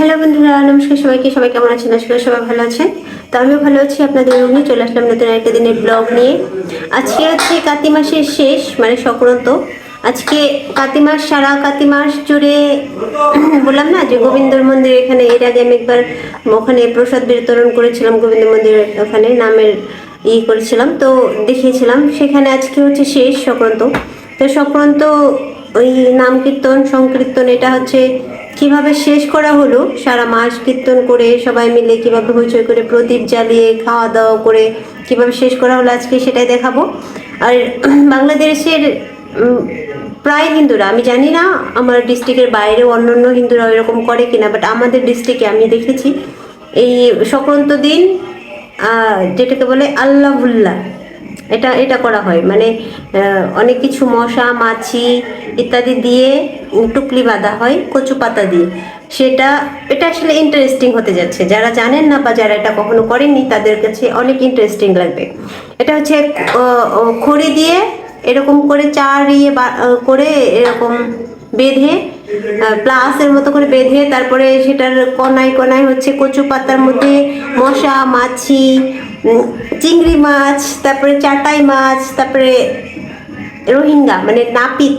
Hello বন্ধুরা, নমস্কার সবাইকে। সবাই কেমন আছেন? আশা করি সবাই ভালো আছেন। তো আমিও ভালো আছি। আপনাদের রুমে চলে আসলাম নতুন একটা দিনের ব্লগ নিয়ে। আজকে হচ্ছে কার্তিক মাসের শেষ, মানে সংক্রান্ত। আজকে কার্তিক মাস, সারা কার্তিক মাস জুড়ে বললাম না যে গোবিন্দর মন্দির, এখানে এর আগে আমি একবার ওখানে প্রসাদ বিতরণ করেছিলাম। গোবিন্দ মন্দিরের ওখানে নামের করেছিলাম, তো দেখিয়েছিলাম। সেখানে আজকে হচ্ছে শেষ সংক্রান্ত। তো সংক্রান্ত ওই নাম কীর্তন সংকীর্তন, এটা হচ্ছে কিভাবে শেষ করা হলো, সারা মাস কীর্তন করে সবাই মিলে কিভাবে হইচই করে প্রদীপ জ্বালিয়ে খাওয়া দাওয়া করে কিভাবে শেষ করা হলো আজকে সেটাই দেখাবো। আর বাংলাদেশের প্রায় হিন্দুরা, আমি জানি না আমার ডিস্ট্রিক্টের বাইরেও অন্য হিন্দুরা এরকম করে কিনা, বাট আমাদের ডিস্ট্রিক্টে আমি দেখেছি এই সংক্রান্ত দিন যেটাকে বলে আল্লাহুল্লাহ, এটা এটা করা হয়। মানে অনেক কিছু মশা মাছি ইত্যাদি দিয়ে টুকলি বাঁধা হয় কচু পাতা দিয়ে। এটা আসলে ইন্টারেস্টিং হতে যাচ্ছে। যারা জানেন না বা যারা এটা কখনো করেননি তাদের কাছে অনেক ইন্টারেস্টিং লাগবে। এটা হচ্ছে খড়ি দিয়ে এরকম করে চার করে এরকম বেঁধে, প্লাসের মতো করে বেঁধে, তারপরে সেটার কনায় কনায় হচ্ছে কচু পাতার মধ্যে মশা মাছি, চিংড়ি মাছ, তারপরে চাটাই মাছ, তারপরে রোহিঙ্গা মানে নাপিত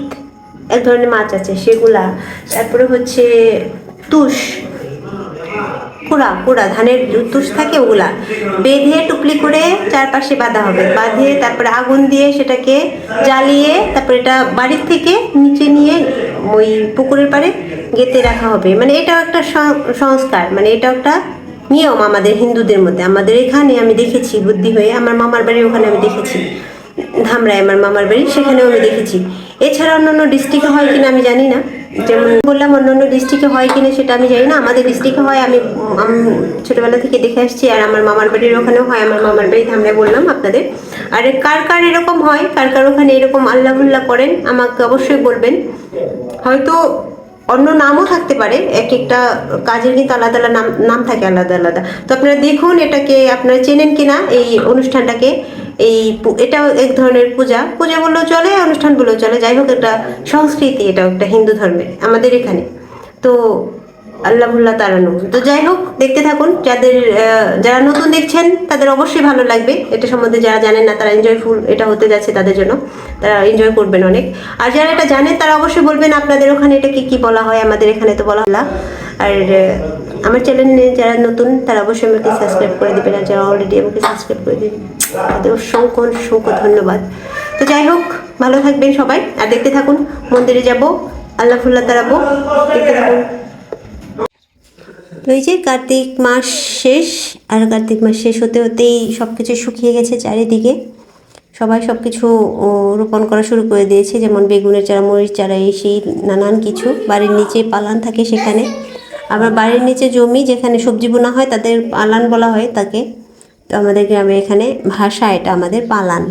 এক ধরনের মাছ আছে সেগুলা, তারপরে হচ্ছে তুষ, কুড়া কুড়া ধানের তুষ থাকে, ওগুলা বেঁধে টুকলি করে চারপাশে বাঁধা হবে। বাঁধে তারপরে আগুন দিয়ে সেটাকে জ্বালিয়ে, তারপরে এটা বাড়ির থেকে নিচে নিয়ে ওই পুকুরের পাড়ে গেঁথে রাখা হবে। মানে এটাও একটা সংস্কার, মানে এটাও একটা নিয়ম আমাদের হিন্দুদের মধ্যে। আমাদের এখানে আমি দেখেছি বুদ্ধি হয়ে, আমার মামার বাড়ি ওখানে আমি দেখেছি, ধামরাই আমার মামার বাড়ি, সেখানেও আমি দেখেছি। এছাড়া অন্যান্য ডিস্ট্রিক্টে হয় কিনা আমি জানি না, যেমন বললাম অন্যান্য ডিস্ট্রিক্টে হয় কিনা সেটা আমি জানি না। আমাদের ডিস্ট্রিক্টে হয়, আমি ছোটবেলা থেকে দেখে আসছি। আর আমার মামার বাড়ির ওখানেও হয়, আমার মামার বাড়ি ধামরাই বললাম আপনাদের। আর কার কার এরকম হয়, কার কার ওখানে এরকম আল্লাহুল্লাহ করেন আমাকে অবশ্যই বলবেন। হয়তো অন্য নামও থাকতে পারে, এক একটা কাজের কিন্তু আলাদা আলাদা নাম নাম থাকে, আলাদা আলাদা। তো আপনারা দেখুন এটাকে, আপনারা চেনেন কিনা এই অনুষ্ঠানটাকে। এটাও এক ধরনের পূজা পূজা বললেও চলে, অনুষ্ঠান বললেও চলে। যাই হোক, একটা সংস্কৃতি, এটা একটা হিন্দু ধর্মের আমাদের এখানে। তো আল্লাহুল্লাহ তারানো, তো যাই হোক দেখতে থাকুন। যারা নতুন দেখছেন তাদের অবশ্যই ভালো লাগবে এটা সম্বন্ধে। যারা জানেন না তারা এনজয়ফুল এটা হতে যাচ্ছে তাদের জন্য, তারা এনজয় করবেন অনেক। আর যারা এটা জানেন তারা অবশ্যই বলবেন আপনাদের ওখানে এটাকে কি বলা হয়। আমাদের এখানে তো বলা হলো। আর আমার চ্যানেলে যারা নতুন তারা অবশ্যই আমাকে সাবস্ক্রাইব করে দেবেন, আর যারা অলরেডি আমাকে সাবস্ক্রাইব করে দেবেন তাদের অসংখ্য অসংখ্য ধন্যবাদ। তো যাই হোক, ভালো থাকবেন সবাই আর দেখতে থাকুন। মন্দিরে যাব, আল্লাহুল্লাহ তারাবো, দেখতে থাকুন। তো এই যে কার্তিক মাস শেষ, আর কার্তিক মাস শেষ হতে হতেই সব কিছু শুকিয়ে গেছে চারিদিকে। সবাই সব কিছু রোপণ করা শুরু করে দিয়েছে, যেমন বেগুনের চারা, মরিচ চারা, এই সেই নানান কিছু। বাড়ির নিচে পালান থাকে সেখানে, আবার বাড়ির নিচে জমি যেখানে সবজি বোনা হয় তাদের পালান বলা হয় তাকে। তো আমাদের গ্রামে এখানে ভাষা এটা আমাদের পালান।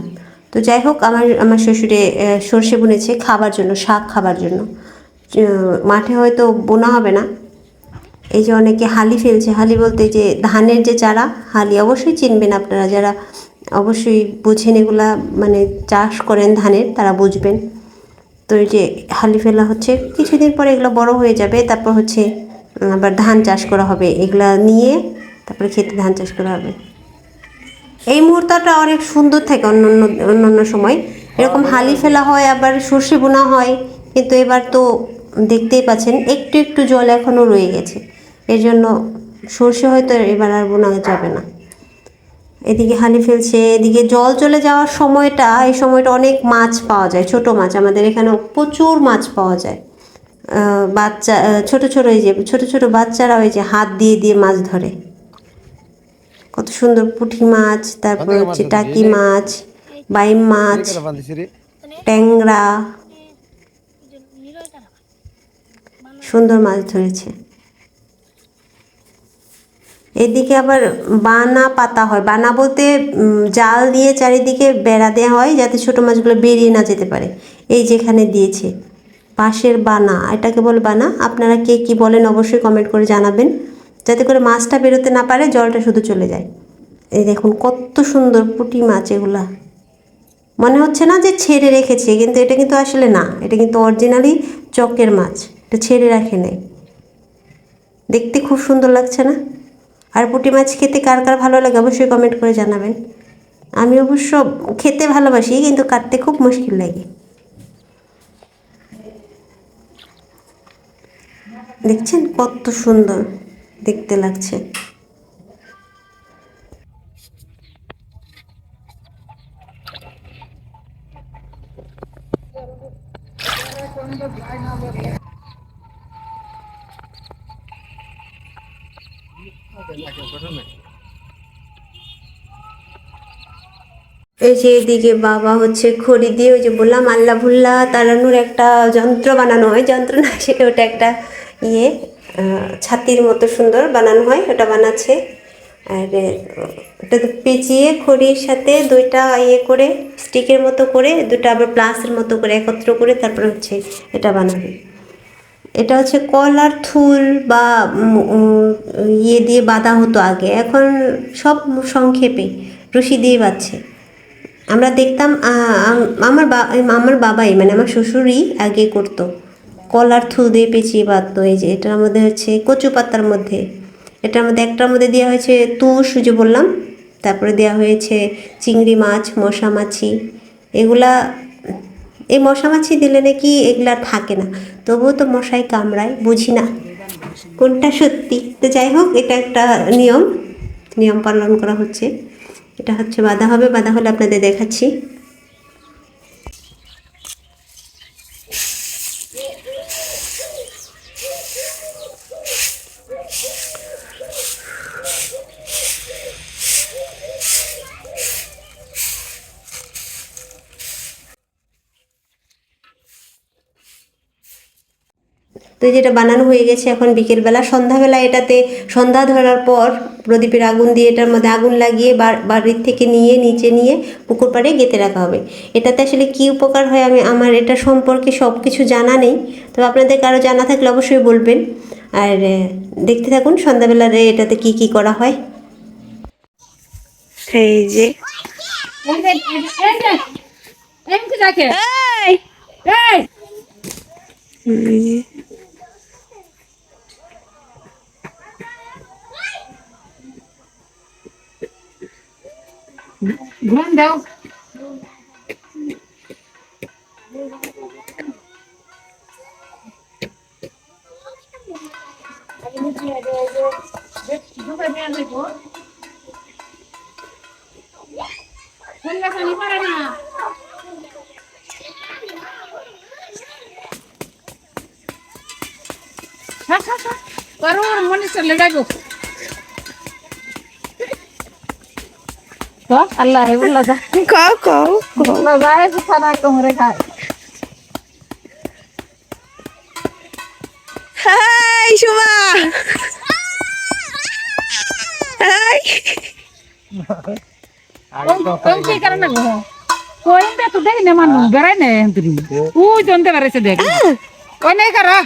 তো যাই হোক, আমার শ্বশুরে সর্ষে বুনেছে খাবার জন্য, শাক খাবার জন্য। মাঠে হয়তো বোনা হবে না। এই যে অনেকে হালি ফেলছে, হালি বলতে যে ধানের যে চারা, হালি অবশ্যই চিনবেন আপনারা, যারা অবশ্যই বুঝেন এগুলা, মানে চাষ করেন ধানের তারা বুঝবেন। তো এই যে হালি ফেলা হচ্ছে, কিছুদিন পরে এগুলো বড় হয়ে যাবে, তারপর হচ্ছে আবার ধান চাষ করা হবে। এগুলা নিয়ে তারপরে খেতে ধান চাষ করা হবে। এই মুহূর্তটা অনেক সুন্দর থাকে। অন্যান্য সময় এরকম হালি ফেলা হয়, আবার সর্ষে বোনা হয়, কিন্তু এবার তো দেখতেই পাচ্ছেন একটু একটু জল এখনও রয়ে গেছে। এর জন্য সর্ষে হয়তো এবার আর বোনা যাবে না। এদিকে হালি ফেলছে, এদিকে জল চলে যাওয়ার সময়টা, এই সময়টা অনেক মাছ পাওয়া যায়, ছোট মাছ। আমাদের এখানে প্রচুর মাছ পাওয়া যায়। বাচ্চা ছোট ছোট, এই যে ছোট ছোট বাচ্চারা ওই যে হাত দিয়ে দিয়ে মাছ ধরে, কত সুন্দর পুঁটি মাছ, তারপর হচ্ছে টাকি মাছ, বাইম মাছ, ট্যাংরা, সুন্দর মাছ ধরেছে। এদিকে আবার বানা পাতা হয়, বানা বলতে জাল দিয়ে চারিদিকে বেড়া দেওয়া হয় যাতে ছোটো মাছগুলো বেরিয়ে না যেতে পারে। এই যেখানে দিয়েছে বাঁশের বানা, এটাকে বলে বানা। আপনারা কে কী বলেন অবশ্যই কমেন্ট করে জানাবেন, যাতে করে মাছটা বেরোতে না পারে, জলটা শুধু চলে যায়। এই দেখুন কত সুন্দর পুঁটি মাছ এগুলা। মনে হচ্ছে না যে ছেড়ে রেখেছে, কিন্তু এটা কিন্তু আসলে না, এটা কিন্তু অরিজিনালি চকের মাছ, এটা ছেড়ে রাখে নাই। দেখতে খুব সুন্দর লাগছে না? আর পুঁটি মাছ খেতে কার কার ভালো লাগে অবশ্যই কমেন্ট করে জানাবেন। আমি অবশ্য খেতে ভালোবাসি, কিন্তু কাটতে খুব মুশকিল লাগে। দেখছেন কত সুন্দর দেখতে লাগছে। এই যে এদিকে বাবা হচ্ছে খড়ি দিয়ে, ওই যে বললাম আল্লাহ ভুল্লা তাড়ানোর একটা যন্ত্র বানানো হয়, যন্ত্র না সেটা, ওটা একটা ইয়ে ছাতির মতো সুন্দর বানানো হয়, ওটা বানাচ্ছে। আর ওটা পেঁচিয়ে খড়ির সাথে দুইটা ইয়ে করে স্টিকের মতো করে, দুটো আবার প্লাসের মতো করে একত্র করে তারপরে হচ্ছে এটা বানাবে। এটা হচ্ছে কলার থুল বা ইয়ে দিয়ে বাঁধা হতো আগে, এখন সব সংক্ষেপে রশি দিয়ে বাঁধছে। আমরা দেখতাম আমার বাবাই মানে আমার শ্বশুরই আগে করতো, কলার থুল দিয়ে পেঁচিয়ে বাঁধতো। এই যে এটার মধ্যে হচ্ছে কচু পাতার মধ্যে, এটার মধ্যে একটার মধ্যে দেওয়া হয়েছে তুষ, যে বললাম, তারপরে দেওয়া হয়েছে চিংড়ি মাছ, মশা মাছি। এগুলা, এই মশা মাছি দিলে নাকি এগুলা থাকে না, তবুও তো মশাই কামড়ায়, বুঝি না কোনটা সত্যি। তো যাই হোক, এটা একটা নিয়ম, নিয়ম পালন করা হচ্ছে। এটা হচ্ছে বাঁধা হবে, বাঁধা হলে আপনাদের দেখাচ্ছি। তো যেটা বানানো হয়ে গেছে, এখন বিকেলবেলা, সন্ধ্যাবেলা এটাতে সন্ধ্যা ধরার পর প্রদীপের আগুন দিয়ে এটার মধ্যে আগুন লাগিয়ে বাড়ির থেকে নিয়ে নিচে নিয়ে পুকুর পাড়ে গেঁথে রাখা হবে। এটাতে আসলে কী উপকার হয় আমার এটা সম্পর্কে সব কিছু জানা নেই, তবে আপনাদের কারো জানা থাকলে অবশ্যই বলবেন। আর দেখতে থাকুন সন্ধ্যাবেলার এটাতে কি কি করা হয়। এই যে ঘুম দাও। মনে চলে যাবো আল্লাহ খাও খাও খানা কোমরে খায়। হাই সুমা, হাই কি কারণে গো কোইন্দা তো দেই না মানু বেরাই না এন্ত্রি ও জনতে বেরাইছে দেখ ওই নাই করা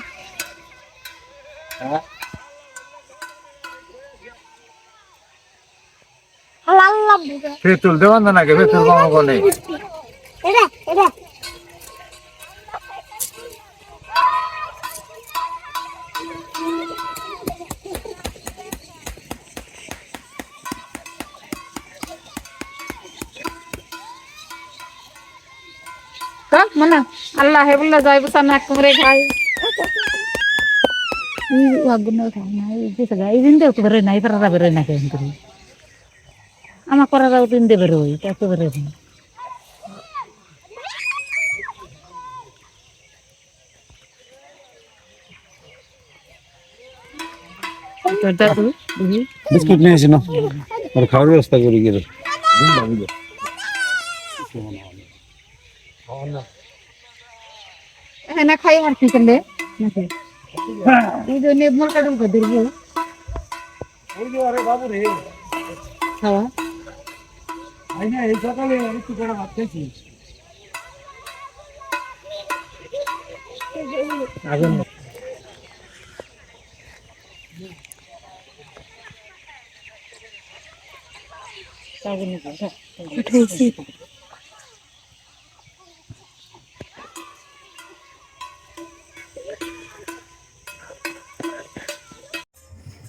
আল্লাহ পেট্রোল দেওয়ান না কে পেট্রোল পাবো কোনে এরা এরা mana Allah hebulla jai busana kumre khai agunna thana ei je saga ei dinde to bere nai para bere na ke entri ama kora ra dinde bere oi ta to bere ta tu biskut niye asino আর খাওয়ার ব্যবস্থা করি গেলে না খাই আর কি করলে এই জন্য মোর কাটুল করে দেবো ওই যে আরে বাবু রে খাওয়া আই না এই সকালে একটু করে ভাত খেয়েছি আগুন উঠাইছি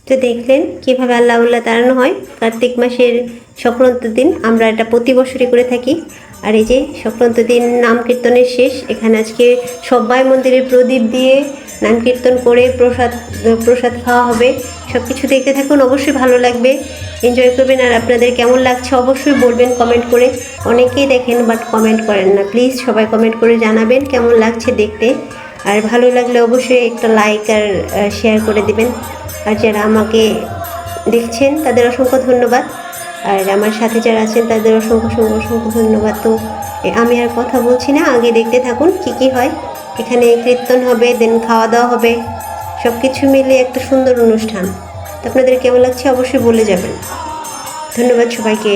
তো দেখলেন কীভাবে আল্লাহ উল্লাহ তাড়ানো হয়। কার্তিক মাসের সংক্রান্ত দিন আমরা এটা প্রতি বছরই করে থাকি। আর এই যে সংক্রান্ত দিন নাম কীর্তনের শেষ, এখানে আজকে সবাই মন্দিরে প্রদীপ দিয়ে নাম কীর্তন করে প্রসাদ খাওয়া হবে। সব কিছু দেখতে থাকুন, অবশ্যই ভালো লাগবে, এনজয় করবেন। আর আপনাদের কেমন লাগছে অবশ্যই বলবেন কমেন্ট করে। অনেকেই দেখেন বাট কমেন্ট করেন না, প্লিজ সবাই কমেন্ট করে জানাবেন কেমন লাগছে দেখতে। আর ভালো লাগলে অবশ্যই একটা লাইক আর শেয়ার করে দিবেন। আর যারা আমাকে দেখছেন তাদের অসংখ্য ধন্যবাদ, আর আমার সাথে যারা আছেন তাদের অসংখ্য অসংখ্য ধন্যবাদ। তো আমি আর কথা বলছি না, আগে দেখতে থাকুন কি কি হয়। এখানে কীর্তন হবে, দেন খাওয়া দাওয়া হবে, সব কিছু মিলে একটা সুন্দর অনুষ্ঠান। তো আপনাদের কেমন লাগছে অবশ্যই বলে যাবেন। ধন্যবাদ সবাইকে।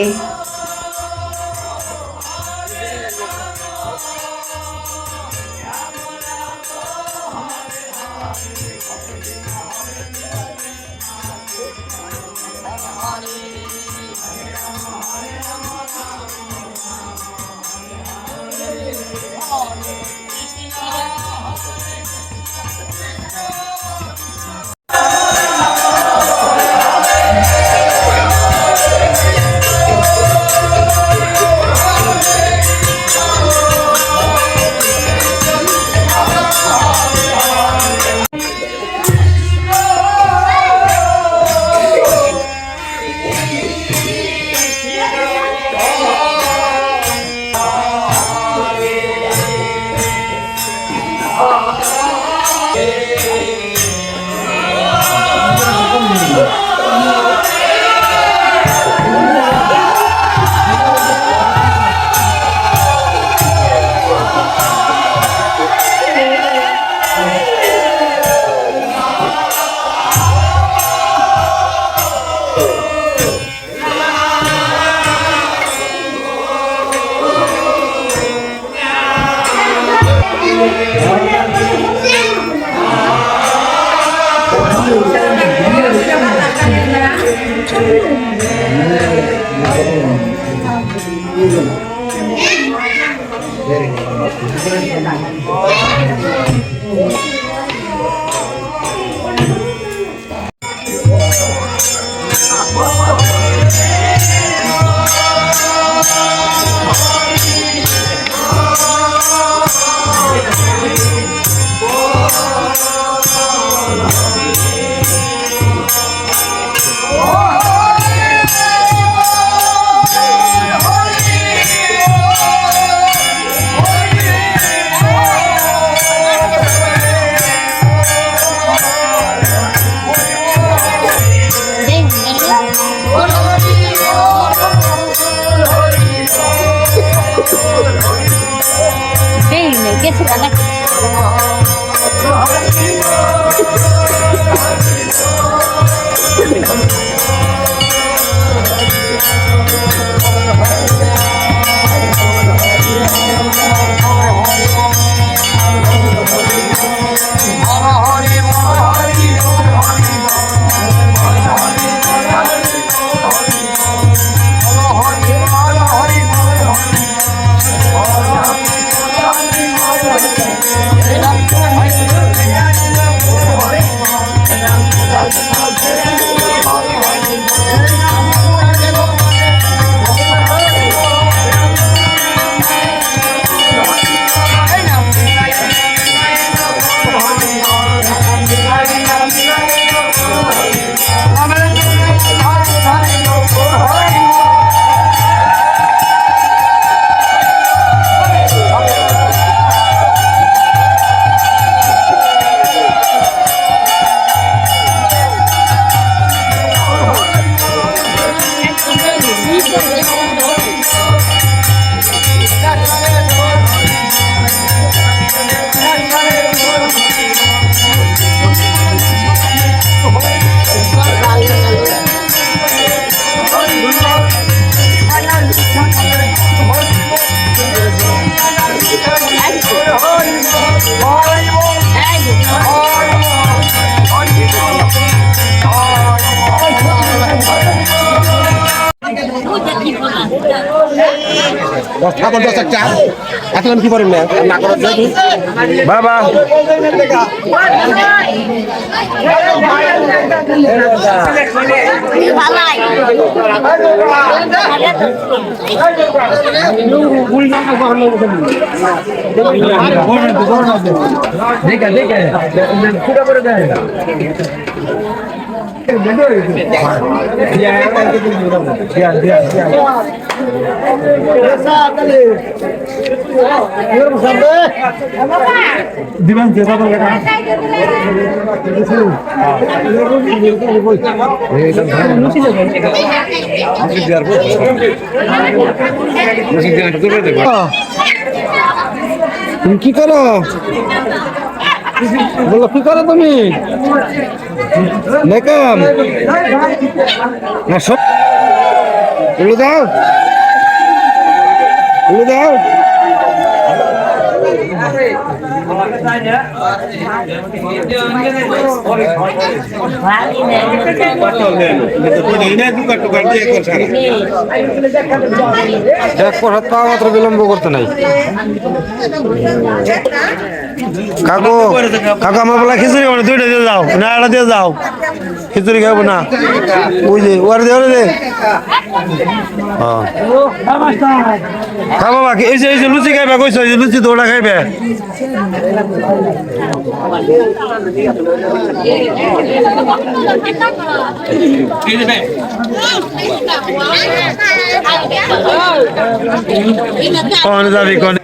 ঠাকুর দশ একটা এখন কি করেন না বাবা দিবেন যে কথা তুমি কি করো বলো কি করো তুমি মেকাম না সব উলু দাও উলু দাও এক পর পাওয়া মাত্র বিলম্ব করতে নাই কাকু কাকু আমার বলা খিচুড়ি মানে দুইটা দিয়ে যাও না একটা দিয়ে যাও খিচুড়ি খাবো না ওই যে ওর দে ওরে দে খাবো বাকি এই যে লুচি খাইবে কইছো এই যে লুচি দৌড়া খাইবে কোন যাবি কোন